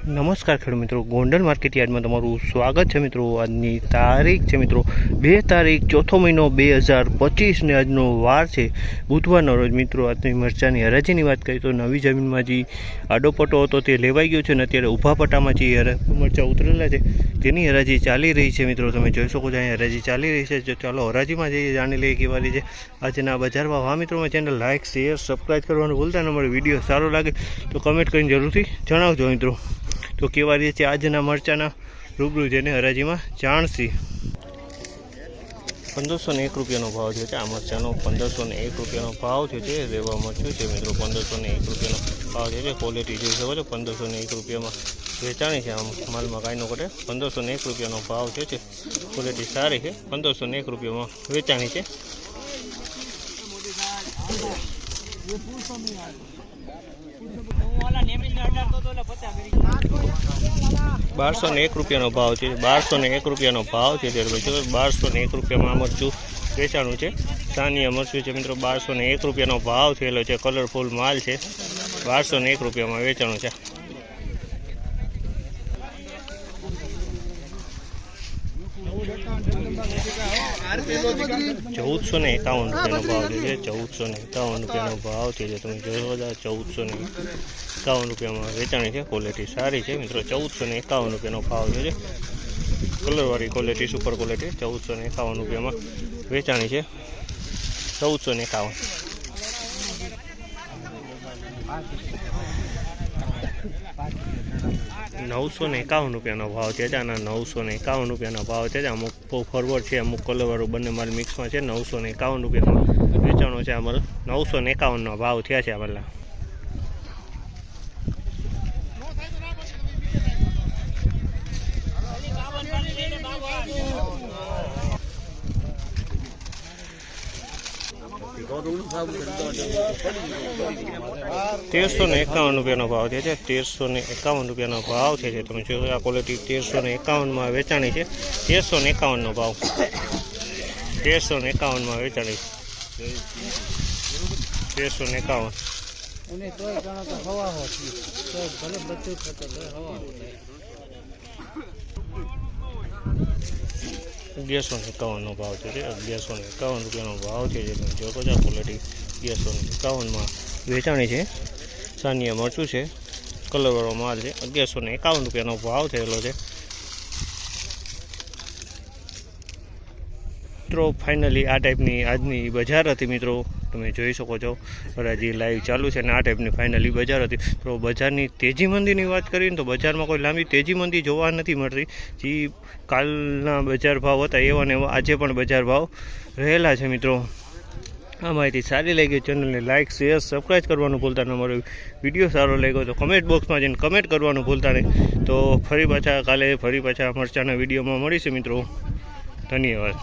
નમસ્કાર ખેડૂત મિત્રો, ગોંડલ માર્કેટ યાર્ડમાં તમારું સ્વાગત છે મિત્રો। આજની તારીખ છે મિત્રો 2 તારીખ ચોથો મહિનો 2025 ને આજનો વાર છે બુધવારનો રોજ મિત્રો। આજની મરચાની હરાજીની વાત કરીએ તો નવી જમીનમાં જે આડો પટ્ટો હતો તે લેવાઈ ગયો છે અને અત્યારે ઊભા પટ્ટામાં જે મરચાં ઉતરેલા છે તેની હરાજી ચાલી રહી છે મિત્રો। તમે જોઈ શકો છો અહીં હરાજી ચાલી રહી છે। ચાલો હરાજીમાં જઈએ, જાણી લઈએ કેવા રહી છે આજના બજાર ભાવ। હા મિત્રો, મેં ચેનલ લાઇક શેર સબસ્ક્રાઈબ કરવાનું ભૂલતા ન। અમારો વિડીયો સારો લાગે તો કમેન્ટ કરીને જરૂરથી જણાવજો મિત્રો। તો કેવા રીતે છે આજના મરચાના રૂબરૂ જેને હરાજીમાં જાણશી। 1501 રૂપિયાનો ભાવ થયો છે આ મરચાનો। 1501 રૂપિયાનો ભાવ થયો છે રેવા મરચું છે મિત્રો। 1501 રૂપિયાનો ભાવ થયો છે। ક્વોલિટી જોઈ શકો છો 1501 રૂપિયામાં વેચાણી છે। આમ માલમાં કાંઈ ન ઘટે। 1501 રૂપિયાનો ભાવ થયો છે। ક્વોલિટી સારી છે। 1501 રૂપિયામાં વેચાણી છે। 1201 રૂપિયાનો ભાવ છે। 1201 રૂપિયાનો ભાવ છે। 1201 રૂપિયામાં મરચું વેચાણું છે। સાનિયા મરચું છે મિત્રો। 1201 રૂપિયાનો ભાવ થયેલો છે। કલરફુલ માલ છે। 1201 રૂપિયામાં વેચાણું છે। ₹1451 રૂપિયાનો ભાવ છે। 1451 રૂપિયાનો ભાવ છે। તમે જોઈ બધા 1451 રૂપિયામાં વેચાણી છે। ક્વોલિટી સારી છે મિત્રો। 1451 રૂપિયાનો ભાવ છે। કલરવાળી ક્વોલિટી, સુપર ક્વોલિટી। 1451 રૂપિયામાં વેચાણી છે। 1451 951 રૂપિયાનો ભાવ છે। આના 951 રૂપિયાનો ભાવ છે। અમુક ફોરવર્ડ છે, અમુક કલરવાળું બંને માલ મિક્સમાં છે। 951 રૂપિયામાં વેચાણો છે। અમારે 951નો ભાવ થયા છે આમાં। ₹1351 રૂપિયાનો ભાવ છે। 1351 રૂપિયાનો ભાવ છે। તમે જોયો આ ક્વોલિટી 1351માં વેચાણી છે। 1351નો ભાવ 1351માં વેચાણી 1351। 1151નો ભાવ છે। 1151 રૂપિયાનો ભાવ છે। તમે જોઈ શકો છો ક્વોલિટી 1151માં વેચાણી છે। સાનિયા મરચું છે, કલરવાળો માલ છે। 1151 રૂપિયાનો ભાવ થયેલો છે મિત્રો। ફાઇનલી આ ટાઈપની આજની બજાર હતી મિત્રો। તમે જોઈ શકો છો હરાજી લાઈવ ચાલુ છે અને આ ટાઈપની ફાઇનલી બજાર હતી। તો બજારની તેજી મંદીની વાત કરીએ તો બજારમાં કોઈ લાંબી તેજી મંદી જોવા નથી મળતી। જે કાલના બજાર ભાવ હતા એવા ને એવા આજે પણ બજાર ભાવ રહેલા છે મિત્રો। આ માહિતી સારી લાગી ચેનલને લાઇક શેર સબસ્ક્રાઈબ કરવાનું ભૂલતા નહીં। અમારો વિડીયો સારો લાગ્યો તો કમેન્ટ બોક્સમાં જઈને કમેન્ટ કરવાનું ભૂલતા નહીં। તો ફરી પાછા કાલે ફરી પાછા મરચાના વિડીયોમાં મળીશું મિત્રો। ધન્યવાદ।